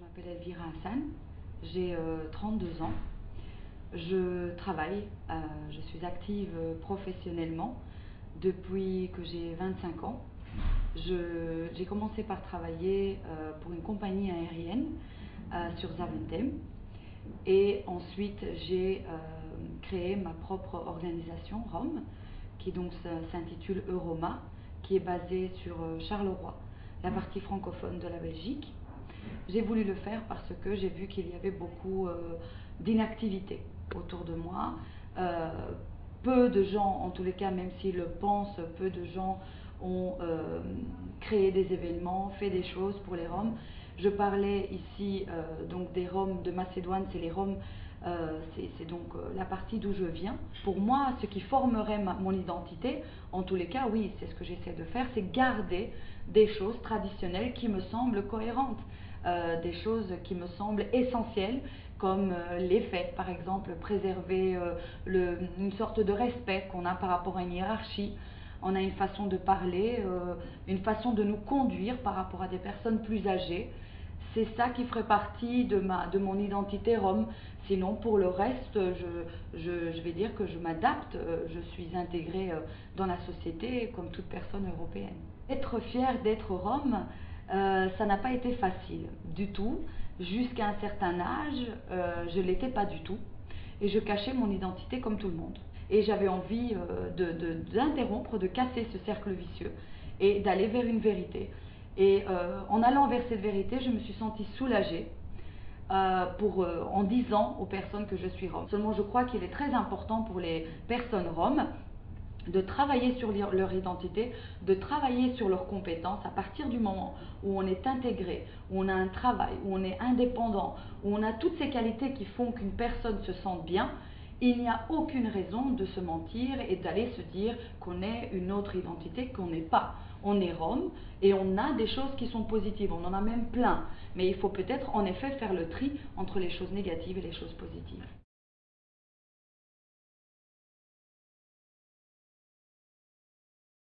Je m'appelle Elvira Hassan, j'ai 32 ans. Je travaille, je suis active professionnellement depuis que j'ai 25 ans. J'ai commencé par travailler pour une compagnie aérienne sur Zaventem et ensuite j'ai créé ma propre organisation ROM qui donc s'intitule Euroma, qui est basée sur Charleroi, la partie francophone de la Belgique. J'ai voulu le faire parce que j'ai vu qu'il y avait beaucoup d'inactivité autour de moi. Peu de gens, en tous les cas, même s'ils le pensent, peu de gens ont créé des événements, fait des choses pour les Roms. Je parlais ici donc des Roms de Macédoine, c'est les Roms, c'est donc la partie d'où je viens. Pour moi, ce qui formerait mon identité, en tous les cas, oui, c'est ce que j'essaie de faire, c'est garder des choses traditionnelles qui me semblent cohérentes. Des choses qui me semblent essentielles, comme les fêtes par exemple, préserver une sorte de respect qu'on a par rapport à une hiérarchie. On a une façon de parler, une façon de nous conduire par rapport à des personnes plus âgées. C'est ça qui ferait partie de mon identité Rome. Sinon, pour le reste, je vais dire que je m'adapte, je suis intégrée dans la société comme toute personne européenne. Être fière d'être Rome, ça n'a pas été facile du tout. Jusqu'à un certain âge, je ne l'étais pas du tout. Et je cachais mon identité comme tout le monde. Et j'avais envie d'interrompre, de casser ce cercle vicieux et d'aller vers une vérité. Et en allant vers cette vérité, je me suis sentie soulagée en disant aux personnes que je suis Rome. Seulement, je crois qu'il est très important pour les personnes Roms de travailler sur leur identité, de travailler sur leurs compétences. À partir du moment où on est intégré, où on a un travail, où on est indépendant, où on a toutes ces qualités qui font qu'une personne se sente bien, il n'y a aucune raison de se mentir et d'aller se dire qu'on est une autre identité qu'on n'est pas. On est Rome et on a des choses qui sont positives, on en a même plein. Mais il faut peut-être en effet faire le tri entre les choses négatives et les choses positives.